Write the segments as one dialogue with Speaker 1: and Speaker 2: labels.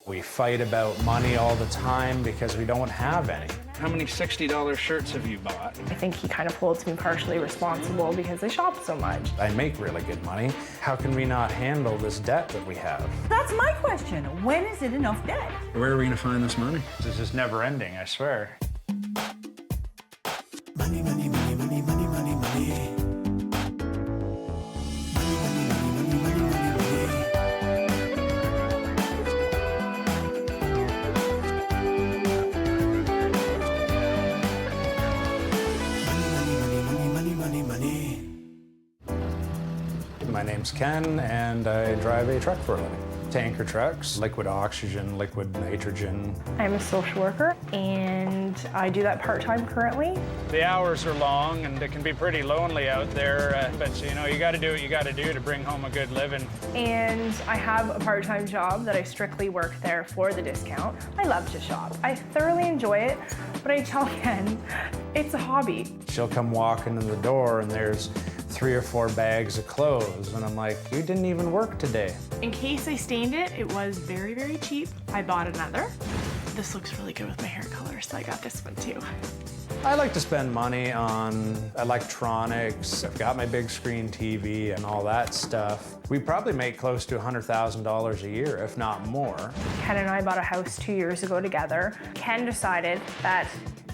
Speaker 1: We fight about money all the time because we don't have any.
Speaker 2: How many $60 shirts have you bought?
Speaker 3: I think he kind of holds me partially responsible because I shop so much.
Speaker 1: I make really good money. How can we not handle this debt that we have?
Speaker 4: That's my question. When is it enough debt?
Speaker 2: Where are we gonna find this money?
Speaker 1: This is just never ending, I swear.
Speaker 5: Money, money, money, money, money, money, money.
Speaker 1: My name's Ken, and I drive a truck for a living. Tanker trucks, liquid oxygen, liquid nitrogen.
Speaker 3: I'm a social worker, and I do that part-time currently.
Speaker 2: The hours are long, and it can be pretty lonely out there, but you know, you gotta do what you gotta do to bring home a good living.
Speaker 3: And I have a part-time job that I strictly work there for the discount. I love to shop. I thoroughly enjoy it, but I tell Ken, it's a hobby.
Speaker 1: She'll come walking in the door, and there's 3 or 4 bags of clothes, and I'm like, you didn't even work today.
Speaker 3: In case I stained it, it was very, very cheap. I bought another. This looks really good with my hair color, so I got this one too.
Speaker 1: I like to spend money on electronics. I've got my big screen TV and all that stuff. We probably make close to $100,000 a year, if not more.
Speaker 3: Ken and I bought a house 2 years ago together. Ken decided that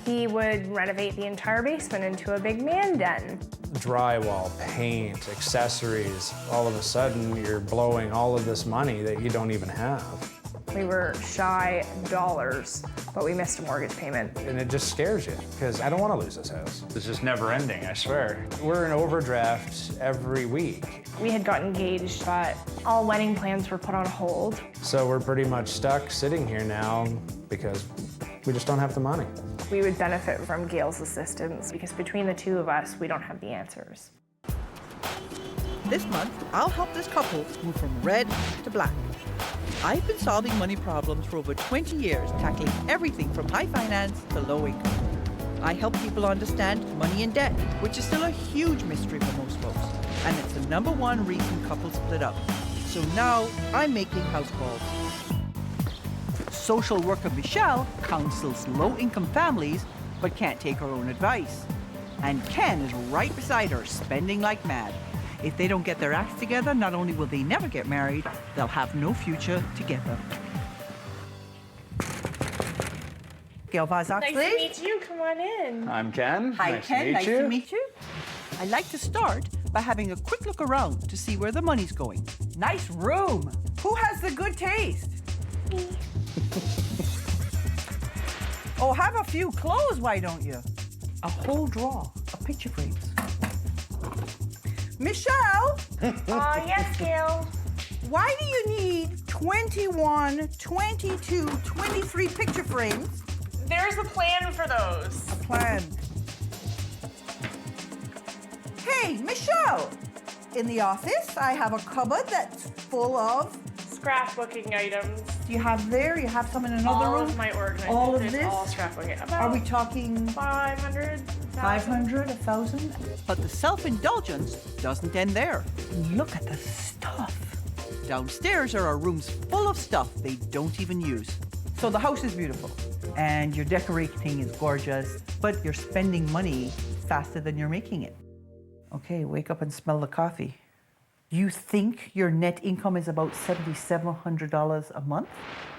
Speaker 3: he would renovate the entire basement into a big man den.
Speaker 1: Drywall, paint, accessories. All of a sudden, you're blowing all of this money that you don't even have.
Speaker 3: We were shy dollars, but we missed a mortgage payment.
Speaker 1: And it just scares you, because I don't want to lose this house. It's just never ending, I swear. We're in overdraft every week.
Speaker 3: We had got engaged, but all wedding plans were put on hold.
Speaker 1: So we're pretty much stuck sitting here now because we just don't have the money.
Speaker 3: We would benefit from Gail's assistance because between the two of us, we don't have the answers.
Speaker 4: This month, I'll help this couple move from red to black. I've been solving money problems for over 20 years, tackling everything from high finance to low income. I help people understand money and debt, which is still a huge mystery for most folks. And it's the #1 reason couples split up. So now I'm making house calls. Social worker Michelle counsels low-income families, but can't take her own advice. And Ken is right beside her, spending like mad. If they don't get their acts together, not only will they never get married, they'll have no future together. Gail, Vaz-Oxlade.
Speaker 3: Nice to meet you. Come on in.
Speaker 1: I'm Ken.
Speaker 4: Hi, Ken. Nice to meet you. I'd like to start by having a quick look around to see where the money's going. Nice room. Who has the good taste?
Speaker 3: Me.
Speaker 4: Oh, have a few clothes, why don't you? A whole drawer of picture frames. Michelle,
Speaker 3: Yes, Gail.
Speaker 4: why do you need 21, 22, 23 picture frames?
Speaker 3: There's a plan for those.
Speaker 4: A plan. Hey, Michelle! In the office, I have a cupboard that's full of...
Speaker 3: Scrapbooking items.
Speaker 4: Do you have there? You have some in another
Speaker 3: All
Speaker 4: room?
Speaker 3: of my organization.
Speaker 4: All of
Speaker 3: is
Speaker 4: this?
Speaker 3: all scrapbooking. About
Speaker 4: Are we talking
Speaker 3: 500?
Speaker 4: 500, 1,000? But the self-indulgence doesn't end there. Look at the stuff. Downstairs are our rooms full of stuff they don't even use. So the house is beautiful, and your decorating is gorgeous, but you're spending money faster than you're making it. Okay, wake up and smell the coffee. You think your net income is about $7,700 a month,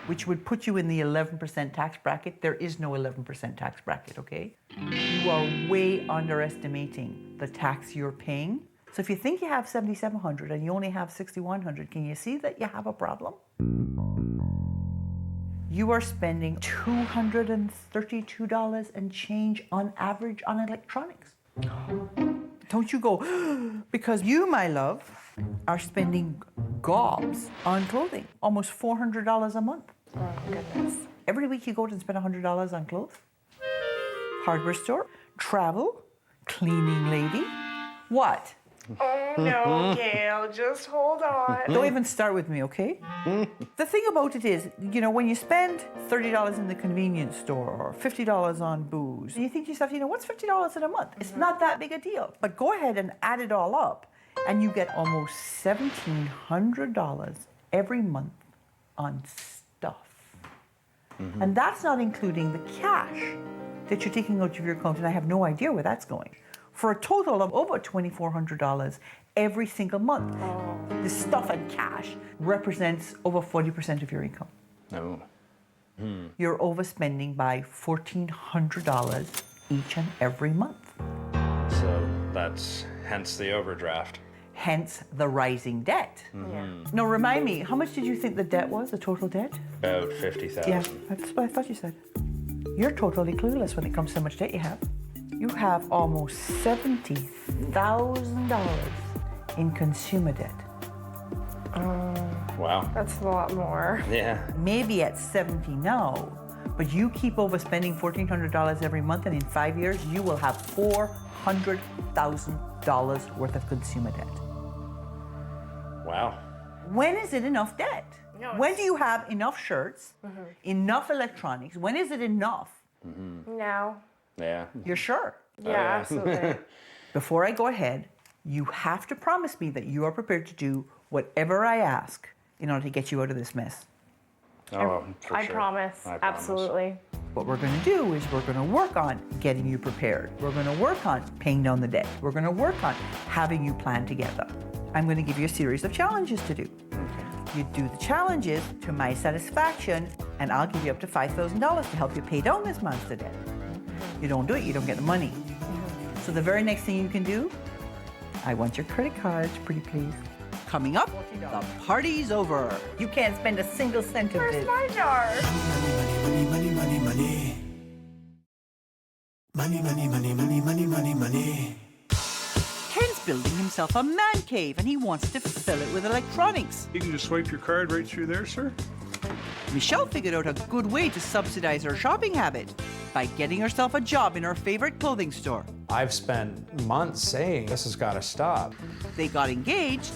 Speaker 4: which would put you in the 11% tax bracket. There is no 11% tax bracket, okay? You are way underestimating the tax you're paying. So if you think you have $7,700 and you only have $6,100, can you see that you have a problem? You are spending $232 and change on average on electronics. Don't you go, because you, my love, are spending gobs on clothing, almost $400 a month.
Speaker 3: Oh, goodness.
Speaker 4: Every week you go out and spend $100 on clothes. Hardware store, travel, cleaning lady. What?
Speaker 3: Oh, no, Gail, just hold on.
Speaker 4: Don't even start with me, okay? The thing about it is, you know, when you spend $30 in the convenience store or $50 on booze, you think to yourself, you know, what's $50 in a month? It's not that big a deal. But go ahead and add it all up, and you get almost $1,700 every month on stuff. And that's not including the cash that you're taking out of your account, and I have no idea where that's going. For a total of over $2,400 every single month. The stuff and cash represents over 40% of your income.
Speaker 1: No.
Speaker 4: You're overspending by $1,400 each and every month.
Speaker 1: So that's hence the overdraft.
Speaker 4: Hence the rising debt. Now remind me, how much did you think the debt was, the total debt?
Speaker 1: About 50,000.
Speaker 4: Yeah, that's what I thought you said. You're totally clueless when it comes to how much debt you have. You have almost $70,000 in consumer debt.
Speaker 1: Wow.
Speaker 3: That's a lot more.
Speaker 1: Yeah.
Speaker 4: Maybe at 70 now, but you keep overspending $1,400 every month, and in 5 years, you will have $400,000 worth of consumer debt.
Speaker 1: Wow.
Speaker 4: When is it enough debt?
Speaker 3: No,
Speaker 4: when do you have enough shirts, enough electronics? When is it enough?
Speaker 3: Now.
Speaker 1: Yeah.
Speaker 4: You're sure?
Speaker 3: Yeah, absolutely.
Speaker 4: Before I go ahead, you have to promise me that you are prepared to do whatever I ask in order to get you out of this mess.
Speaker 1: Oh, for
Speaker 3: I
Speaker 1: sure.
Speaker 3: promise.
Speaker 1: I promise.
Speaker 3: Absolutely.
Speaker 4: What we're going to do is we're going to work on getting you prepared. We're going to work on paying down the debt. We're going to work on having you plan together. I'm going to give you a series of challenges to do. You do the challenges to my satisfaction, and I'll give you up to $5,000 to help you pay down this monster debt. You don't do it, you don't get the money. So the very next thing you can do, I want your credit cards, pretty please. Coming up, the party's over. You can't spend a single cent of
Speaker 3: Where's
Speaker 4: this.
Speaker 3: my jar?
Speaker 5: Money, money, money, money. Money, money, money, money, money, money, money.
Speaker 4: Ken's building himself a man cave, and he wants to fill it with electronics.
Speaker 6: You can just swipe your card right through there, sir.
Speaker 4: Michelle figured out a good way to subsidize her shopping habit by getting herself a job in her favorite clothing store.
Speaker 1: I've spent months saying this has got to stop.
Speaker 4: They got engaged,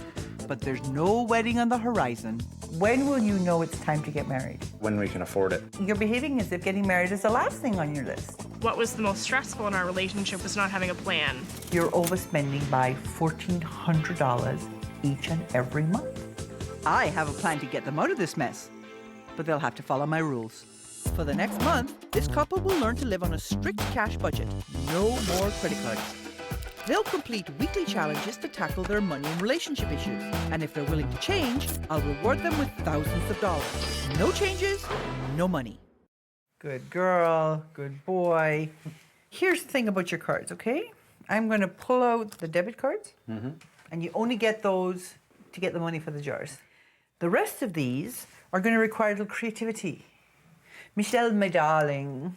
Speaker 4: but there's no wedding on the horizon. When will you know it's time to get married?
Speaker 1: When we can afford it.
Speaker 4: You're behaving as if getting married is the last thing on your list.
Speaker 7: What was the most stressful in our relationship was not having a plan.
Speaker 4: You're overspending by $1,400 each and every month. I have a plan to get them out of this mess, but they'll have to follow my rules. For the next month, this couple will learn to live on a strict cash budget. No more credit cards. They'll complete weekly challenges to tackle their money and relationship issues. And if they're willing to change, I'll reward them with thousands of dollars. No changes, no money. Good girl, good boy. Here's the thing about your cards, okay? I'm going to pull out the debit cards, and you only get those to get the money for the jars. The rest of these are going to require a little creativity. Michelle, my darling,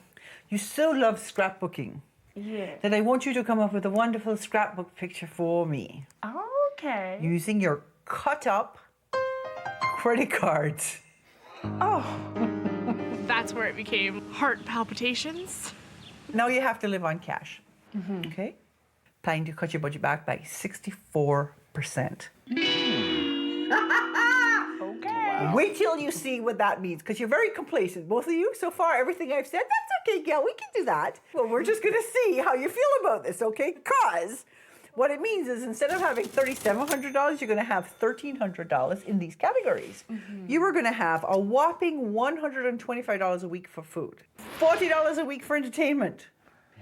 Speaker 4: you so love scrapbooking.
Speaker 3: Yeah.
Speaker 4: That I want you to come up with a wonderful scrapbook picture for me
Speaker 3: Okay.
Speaker 4: using your cut up credit cards.
Speaker 3: Oh.
Speaker 7: That's where it became heart palpitations.
Speaker 4: Now you have to live on cash. Okay? Planning to cut your budget back by 64%.
Speaker 3: Okay.
Speaker 4: Wait till you see what that means, because you're very complacent, both of you. So far, everything I've said, that's okay, Gail, we can do that. Well, we're just going to see how you feel about this, okay? Because what it means is instead of having $3,700, you're going to have $1,300 in these categories. You are going to have a whopping $125 a week for food, $40 a week for entertainment.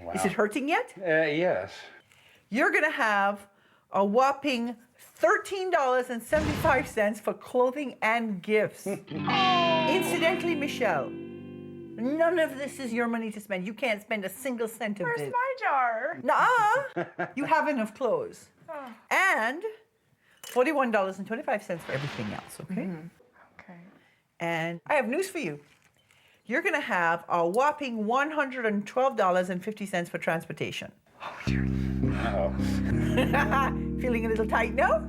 Speaker 1: Wow.
Speaker 4: Is it hurting yet?
Speaker 1: Yes.
Speaker 4: You're going to have a whopping $13.75 for clothing and gifts. Incidentally, Michelle, none of this is your money to spend. You can't spend a single cent of
Speaker 3: Where's
Speaker 4: this.
Speaker 3: my jar?
Speaker 4: Nuh-uh. You have enough clothes. And $41.25 for everything else, okay?
Speaker 3: Okay.
Speaker 4: And I have news for you. You're going to have a whopping $112.50 for transportation.
Speaker 1: Oh.
Speaker 4: Feeling a little tight now?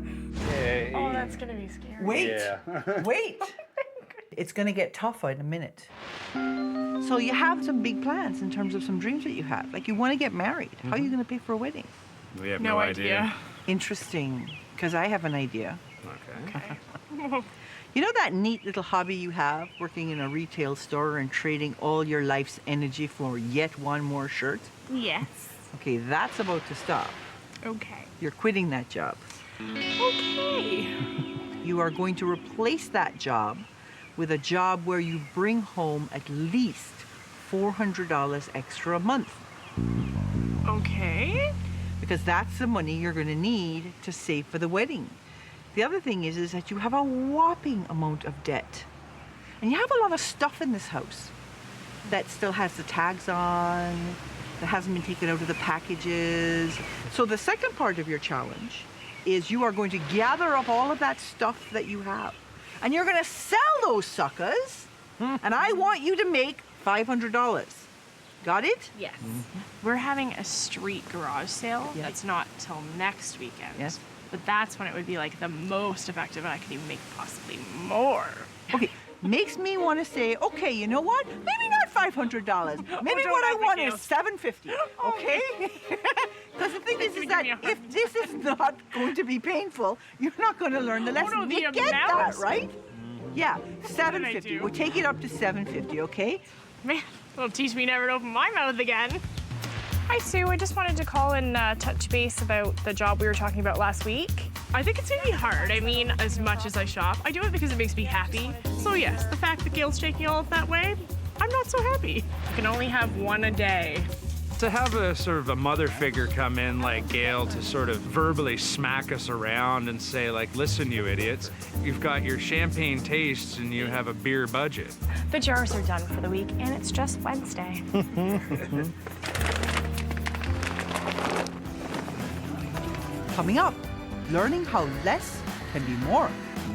Speaker 3: Oh, that's gonna be scary.
Speaker 4: Wait,
Speaker 1: Yeah.
Speaker 4: wait. It's going to get tougher in a minute. So you have some big plans in terms of some dreams that you have. Like you want to get married. How are you going to pay for a wedding?
Speaker 6: We have
Speaker 7: No idea.
Speaker 4: Interesting, because I have an idea.
Speaker 6: Okay.
Speaker 4: You know that neat little hobby you have, working in a retail store and trading all your life's energy for yet one more shirt?
Speaker 7: Yes.
Speaker 4: Okay, that's about to stop.
Speaker 7: Okay.
Speaker 4: You're quitting that job.
Speaker 7: Okay.
Speaker 4: You are going to replace that job with a job where you bring home at least $400 extra a month.
Speaker 7: Okay.
Speaker 4: Because that's the money you're going to need to save for the wedding. The other thing is that you have a whopping amount of debt. And you have a lot of stuff in this house that still has the tags on, that hasn't been taken out of the packages. So the second part of your challenge is you are going to gather up all of that stuff that you have. And you're going to sell those suckers. And I want you to make $500. Got it?
Speaker 7: Yes. We're having a street garage sale.
Speaker 4: Yes.
Speaker 7: It's not till next weekend.
Speaker 4: Yes.
Speaker 7: But that's when it would be like the most effective, and I could even make possibly more.
Speaker 4: Okay, makes me want to say, okay, you know what? Maybe not $500. Maybe
Speaker 7: don't
Speaker 4: what I
Speaker 7: have the
Speaker 4: want
Speaker 7: Gail.
Speaker 4: is $750. Okay? Because the thing is that
Speaker 7: give me a
Speaker 4: if this is not going to be painful, you're not going to learn the lesson.
Speaker 7: no, the
Speaker 4: You get
Speaker 7: amount.
Speaker 4: that, right? Yeah,
Speaker 7: I
Speaker 4: $750.
Speaker 7: do?
Speaker 4: We'll take it up to $750. Okay?
Speaker 7: Man, it'll teach me never to open my mouth again. Hi, Sue. I just wanted to call and touch base about the job we were talking about last week. I think it's gonna be hard. I mean, as much as I shop, I do it because it makes me happy. So yes, the fact that Gail's shaking all that way, I'm not so happy. I can only have one a day.
Speaker 2: To have a sort of a mother figure come in like Gail to sort of verbally smack us around and say like, listen, you idiots, you've got your champagne tastes and you have a beer budget.
Speaker 7: The jars are done for the week, and it's just Wednesday.
Speaker 4: Coming up, learning how less can be more.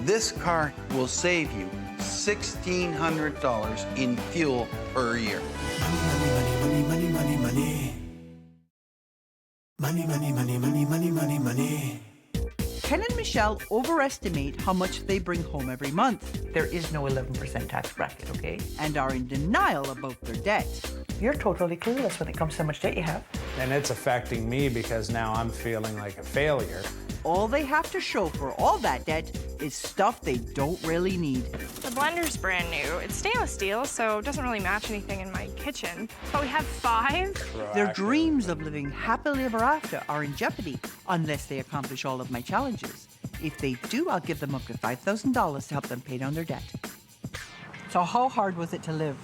Speaker 8: This car will save you $1,600 in fuel per year.
Speaker 5: Money, money, money, money, money. Money, money, money, money, money, money, money.
Speaker 4: Ken and Michelle overestimate how much they bring home every month. There is no 11% tax bracket, okay? And are in denial about their debt.
Speaker 9: You're totally clueless when it comes to how much debt you have.
Speaker 1: And it's affecting me because now I'm feeling like a failure.
Speaker 4: All they have to show for all that debt is stuff they don't really need.
Speaker 7: The blender's brand new. It's stainless steel, so it doesn't really match anything in my kitchen. But we have 5.
Speaker 4: Their dreams of living happily ever after are in jeopardy unless they accomplish all of my challenges. If they do, I'll give them up to $5,000 to help them pay down their debt. So how hard was it to live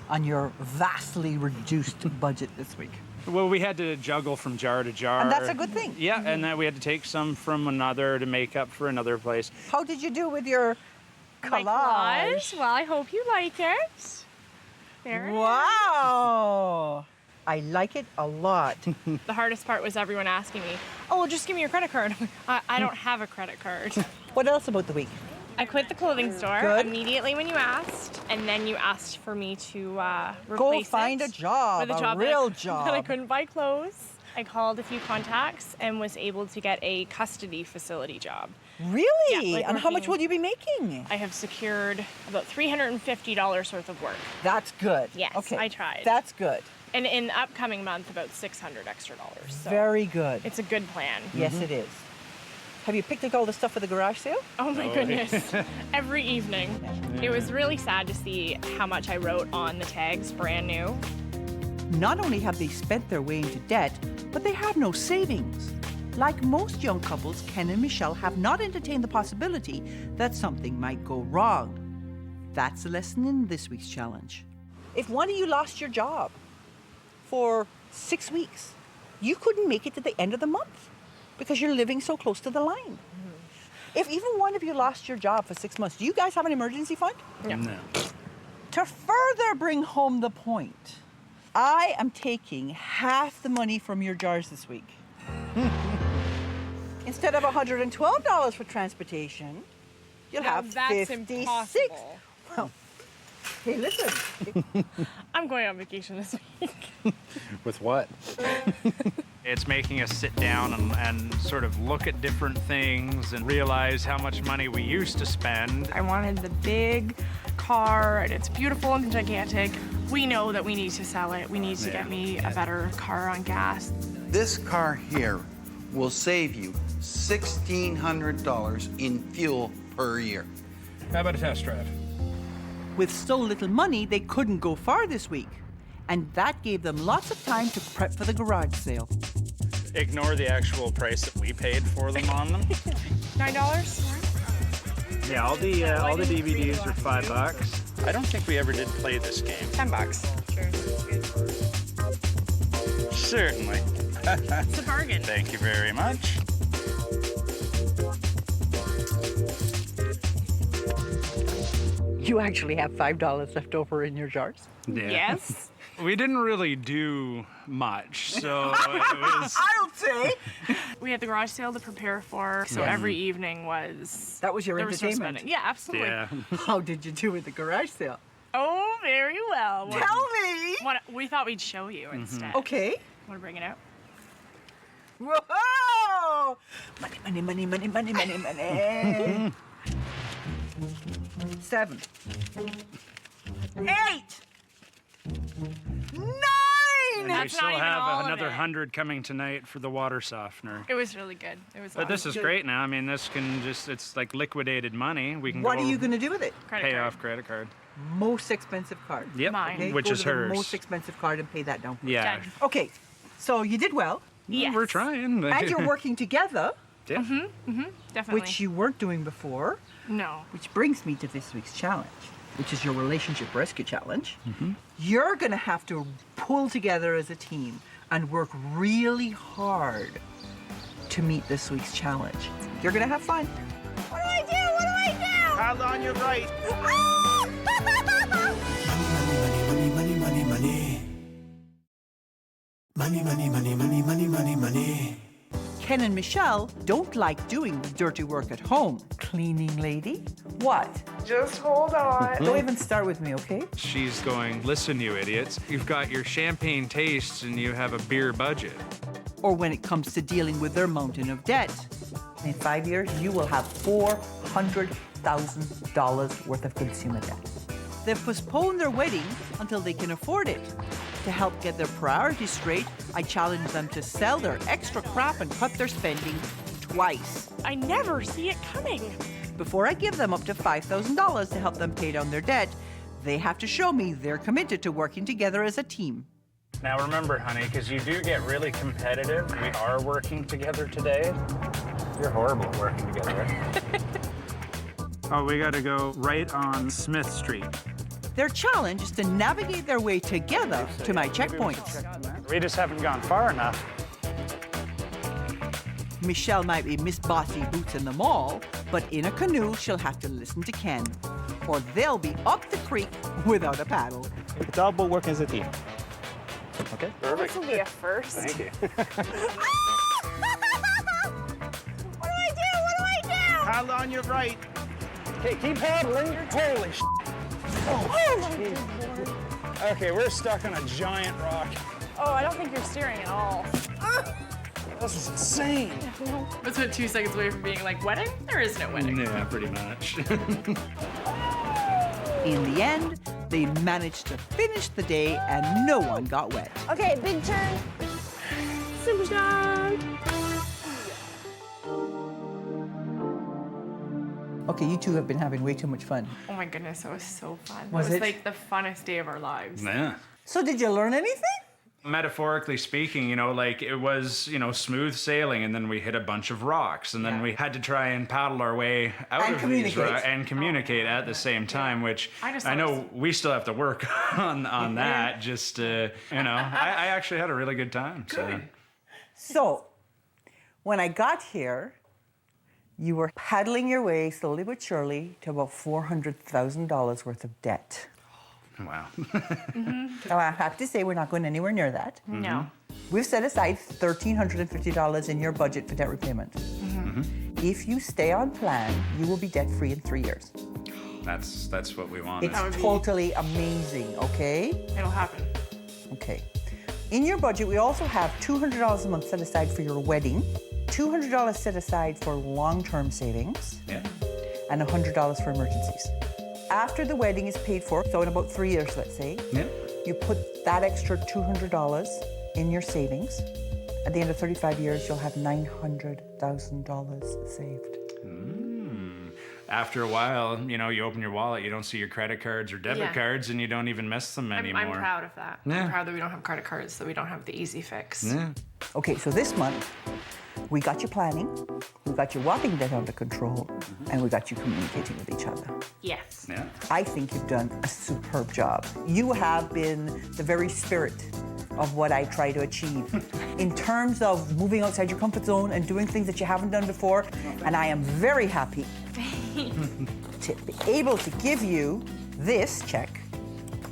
Speaker 4: on your vastly reduced budget this week?
Speaker 2: Well, we had to juggle from jar to jar.
Speaker 4: And that's a good thing.
Speaker 2: Yeah, and then we had to take some from another to make up for another place.
Speaker 4: How did you do with your
Speaker 7: My
Speaker 4: collage?
Speaker 7: collage? Well, I hope you like it. There it is.
Speaker 4: Wow! I like it a lot.
Speaker 7: The hardest part was everyone asking me, oh, well, just give me your credit card. I don't have a credit card.
Speaker 4: What else about the week?
Speaker 7: I quit the clothing store
Speaker 4: Good.
Speaker 7: immediately when you asked, and then you asked for me to
Speaker 4: Go
Speaker 7: replace
Speaker 4: find
Speaker 7: it
Speaker 4: a job,
Speaker 7: with a job
Speaker 4: real
Speaker 7: that
Speaker 4: job.
Speaker 7: that I couldn't buy clothes. I called a few contacts and was able to get a custody facility job.
Speaker 4: Really?
Speaker 7: Yeah, like
Speaker 4: and how much
Speaker 7: working-
Speaker 4: will you be making?
Speaker 7: I have secured about $350 worth of work.
Speaker 4: That's good.
Speaker 7: Yes,
Speaker 4: okay.
Speaker 7: I tried.
Speaker 4: That's good.
Speaker 7: And in the upcoming month, about $600 extra. So
Speaker 4: Very good.
Speaker 7: it's a good plan.
Speaker 4: Yes, it is. Have you picked up all the stuff for the garage sale?
Speaker 7: Oh my goodness. Every evening. It was really sad to see how much I wrote on the tags, brand new.
Speaker 4: Not only have they spent their way into debt, but they have no savings. Like most young couples, Ken and Michelle have not entertained the possibility that something might go wrong. That's a lesson in this week's challenge. If one of you lost your job for 6 weeks, you couldn't make it to the end of the month because you're living so close to the line. If even one of you lost your job for 6 months, do you guys have an emergency fund?
Speaker 2: No.
Speaker 4: To further bring home the point, I am taking half the money from your jars this week. Instead of $112 for transportation, you'll
Speaker 7: Now
Speaker 4: have
Speaker 7: that's
Speaker 4: 56.
Speaker 7: impossible.
Speaker 4: Well, hey, listen.
Speaker 7: I'm going on vacation this week.
Speaker 6: With what?
Speaker 2: It's making us sit down and sort of look at different things and realize how much money we used to spend.
Speaker 7: I wanted the big car, and it's beautiful and gigantic. We know that we need to sell it. We need to get me a better car on gas.
Speaker 8: This car here will save you $1,600 in fuel per year.
Speaker 2: How about a test drive?
Speaker 4: With so little money, they couldn't go far this week. And that gave them lots of time to prep for the garage sale.
Speaker 2: Ignore the actual price that we paid for them on them.
Speaker 7: $9?
Speaker 2: Yeah, all the DVDs are $5.
Speaker 6: I don't think we ever did play this game.
Speaker 7: $10. Sure.
Speaker 6: Certainly.
Speaker 7: It's a bargain.
Speaker 6: Thank you very much.
Speaker 9: You actually have $5 left over in your jars?
Speaker 2: Yeah.
Speaker 7: Yes.
Speaker 2: We didn't really do much, so it was...
Speaker 4: I'll say.
Speaker 7: We had the garage sale to prepare for, so every evening was...
Speaker 9: That was your
Speaker 7: there was no
Speaker 9: entertainment.
Speaker 7: spending. Yeah, absolutely.
Speaker 2: Yeah.
Speaker 9: How did you do with the garage sale?
Speaker 7: Oh, very well.
Speaker 4: Tell me.
Speaker 7: We thought we'd show you instead.
Speaker 4: Okay.
Speaker 7: Want to bring it out?
Speaker 4: Whoa! Money, money, money, money, money, money, money. 7. 8. 9.
Speaker 2: And we
Speaker 7: That's
Speaker 2: still
Speaker 7: not even all
Speaker 2: have
Speaker 7: of
Speaker 2: another
Speaker 7: it.
Speaker 2: 100 coming tonight for the water softener.
Speaker 7: It was really good. It was
Speaker 2: But this
Speaker 7: awesome.
Speaker 2: is great now. I mean, this can just, it's like liquidated money. We can
Speaker 4: What
Speaker 2: go
Speaker 4: are you going to do with it?
Speaker 7: Credit
Speaker 2: pay
Speaker 7: card.
Speaker 2: off credit card.
Speaker 4: Most expensive card.
Speaker 2: Yep,
Speaker 7: Mine.
Speaker 4: Okay,
Speaker 2: which
Speaker 4: go
Speaker 2: is
Speaker 4: to the
Speaker 2: hers.
Speaker 4: most expensive card and pay that down.
Speaker 2: Yeah.
Speaker 7: Done.
Speaker 4: Okay, so you did well,
Speaker 7: Yes.
Speaker 2: We're trying.
Speaker 4: and you're working together,
Speaker 2: Yeah.
Speaker 7: Definitely.
Speaker 4: which you weren't doing before.
Speaker 7: No.
Speaker 4: Which brings me to this week's challenge, which is your relationship rescue challenge. You're going to have to pull together as a team and work really hard to meet this week's challenge. You're going to have fun. What do I do? What do I do?
Speaker 2: Hold on, you're right.
Speaker 5: Money, money, money, money, money. Money, money, money, money, money, money, money.
Speaker 4: Ken and Michelle don't like doing dirty work at home. Cleaning lady? What?
Speaker 3: Just hold on.
Speaker 4: Don't even start with me, okay?
Speaker 2: She's going, listen, you idiots. You've got your champagne tastes and you have a beer budget.
Speaker 4: Or when it comes to dealing with their mountain of debt. In 5 years, you will have $400,000 worth of consumer debt. They've postponed their wedding until they can afford it. To help get their priorities straight, I challenge them to sell their extra crap and cut their spending twice.
Speaker 7: I never see it coming.
Speaker 4: Before I give them up to $5,000 to help them pay down their debt, they have to show me they're committed to working together as a team.
Speaker 2: Now remember, honey, because you do get really competitive. We are working together today. You're horrible at working together, right? Oh, we got to go right on Smith Street.
Speaker 4: Their challenge is to navigate their way together to my checkpoints.
Speaker 2: We just haven't gone far enough.
Speaker 4: Michelle might be Miss Bossy Boots in the mall, but in a canoe, she'll have to listen to Ken, or they'll be up the creek without a paddle.
Speaker 10: It's all about working as a team. Okay?
Speaker 7: This will be a first.
Speaker 2: Thank you.
Speaker 7: What do I do? What do I do?
Speaker 2: Hold on, you're right. Okay, keep paddling. Holy sh**.
Speaker 7: Oh my God.
Speaker 2: Okay, we're stuck on a giant rock.
Speaker 7: Oh, I don't think you're steering at all.
Speaker 2: This is insane.
Speaker 7: That's what 2 seconds away from being like, wedding? There is no wedding.
Speaker 2: Yeah, pretty much.
Speaker 4: In the end, they managed to finish the day and no one got wet.
Speaker 7: Okay, big turn. Super shot.
Speaker 4: Okay, you two have been having way too much fun.
Speaker 7: Oh my goodness, that was so fun.
Speaker 4: Was
Speaker 7: it was
Speaker 4: it?
Speaker 7: like the funnest day of our lives.
Speaker 2: Yeah.
Speaker 4: So did you learn anything?
Speaker 2: Metaphorically speaking, you know, like it was, you know, smooth sailing, and then we hit a bunch of rocks, and then we had to try and paddle our way out
Speaker 4: And
Speaker 2: of
Speaker 4: communicate.
Speaker 2: these rocks and communicate at the same time, which
Speaker 7: I
Speaker 2: know we still have to work on that. Just you know, I actually had a really good time.
Speaker 4: So, when I got here, you were paddling your way slowly but surely to about $400,000 worth of debt.
Speaker 2: Wow.
Speaker 4: Now, I have to say, we're not going anywhere near that.
Speaker 7: No.
Speaker 4: We've set aside $1,350 in your budget for debt repayment. If you stay on plan, you will be debt-free in 3 years.
Speaker 2: That's what we wanted.
Speaker 4: It's totally amazing, okay?
Speaker 7: It'll happen.
Speaker 4: Okay. In your budget, we also have $200 a month set aside for your wedding, $200 set aside for long-term savings,
Speaker 2: Yeah.
Speaker 4: and $100 for emergencies. After the wedding is paid for, so in about 3 years, let's say,
Speaker 2: Yeah.
Speaker 4: you put that extra $200 in your savings. At the end of 35 years, you'll have $900,000 saved.
Speaker 2: After a while, you know, you open your wallet, you don't see your credit cards or debit
Speaker 7: Yeah.
Speaker 2: cards, and you don't even miss them anymore.
Speaker 7: I'm proud of that.
Speaker 2: Yeah.
Speaker 7: I'm proud that we don't have credit cards, that we don't have the easy fix.
Speaker 2: Yeah.
Speaker 4: Okay, so this month, We got you planning, we got your walking debt under control, and we got you communicating with each other.
Speaker 7: Yes.
Speaker 6: Yeah.
Speaker 4: I think you've done a superb job. You have been the very spirit of what I try to achieve in terms of moving outside your comfort zone and doing things that you haven't done before. And I am very happy to be able to give you this check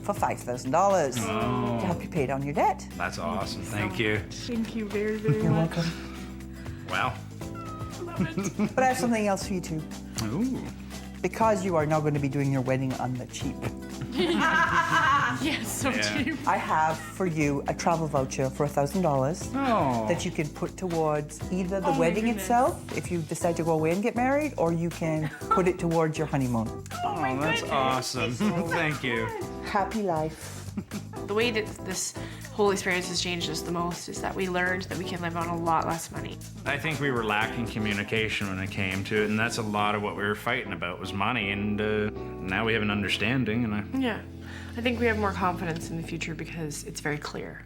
Speaker 4: for $5,000 to help you pay down your debt.
Speaker 6: That's awesome. Thank you.
Speaker 7: Thank you very, very
Speaker 4: You're
Speaker 7: much.
Speaker 4: welcome.
Speaker 6: Wow.
Speaker 4: But I have something else for you too.
Speaker 6: Ooh.
Speaker 4: Because you are now going to be doing your wedding on the cheap,
Speaker 7: Yes, so cheap.
Speaker 4: I have for you a travel voucher for $1,000 that you can put towards either the wedding itself, if you decide to go away and get married, or you can put it towards your honeymoon.
Speaker 6: Oh, that's awesome. Thank you.
Speaker 4: Happy life.
Speaker 7: The way that this whole experience has changed us the most is that we learned that we can live on a lot less money.
Speaker 6: I think we were lacking communication when it came to it, and that's a lot of what we were fighting about was money, and now we have an understanding, and
Speaker 7: Yeah. I think we have more confidence in the future because it's very clear.